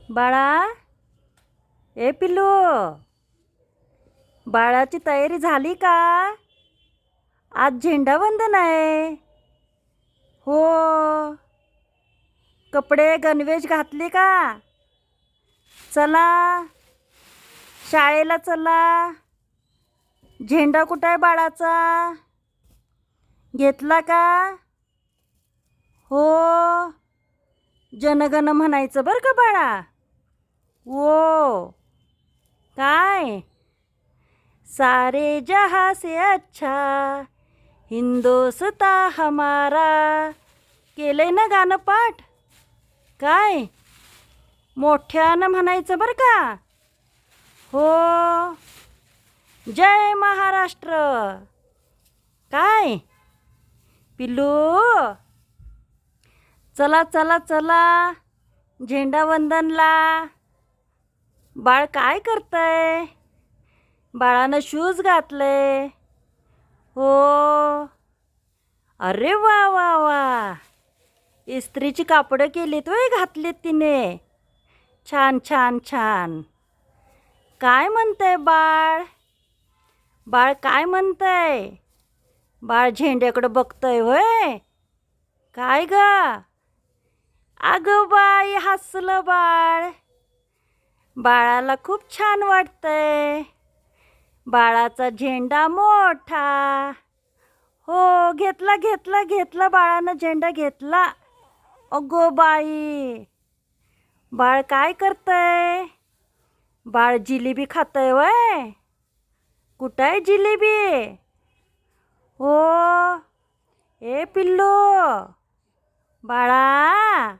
बाळा, ए पिल्लू, बाळाची तयारी झाली का? आज झेंडावंदन आहे. हो. कपडे गणवेश घातले का? चला, शाळेला चला. झेंडा कुठं आहे बाळाचा? घेतला का? हो. जनगण म्हणायचं बरं का बाळा. वो काय, सारे जहां से अच्छा हिंदोस्ता हमारा. केलंय ना गाणं पाठ? काय मोठ्यानं म्हणायचं बरं का. हो. जय महाराष्ट्र. काय पिल्लू, चला चला चला झेंडावंदनला. बाळ काय करतंय? बाळानं शूज घातले. हो. अरे वा वा वा, इस्त्रीची कापडं केलीत वय, घातलीत तिने. छान छान छान. काय म्हणतंय बाळ? बाळ काय म्हणतंय? बाळ झेंड्याकडं बघतंय होय. काय ग? अगं बाई, हसलं बाळ. बाळाला खूप छान वाटतंय. बाळाचा झेंडा मोठा. हो, घेतला घेतला घेतला, बाळानं झेंडा घेतला. अगो बाई, बाळ काय करतंय? बाळ जिलेबी खातंय वय. कुठं आहे जिलेबी? हो. ए पिल्लू, बाळा,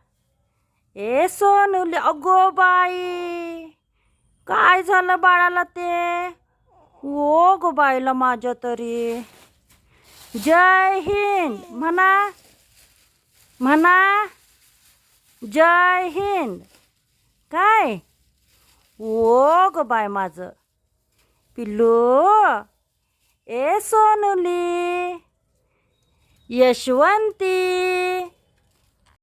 ए सोनूली. अगो बाई, काय झालं बाळाला ते? ओ गो बाईला माझ्या तरी. जय हिंद म्हणा, म्हणा जय हिंद. काय ओ ग बाय माझं पिल्लू. ए सोनुली, यशवंती,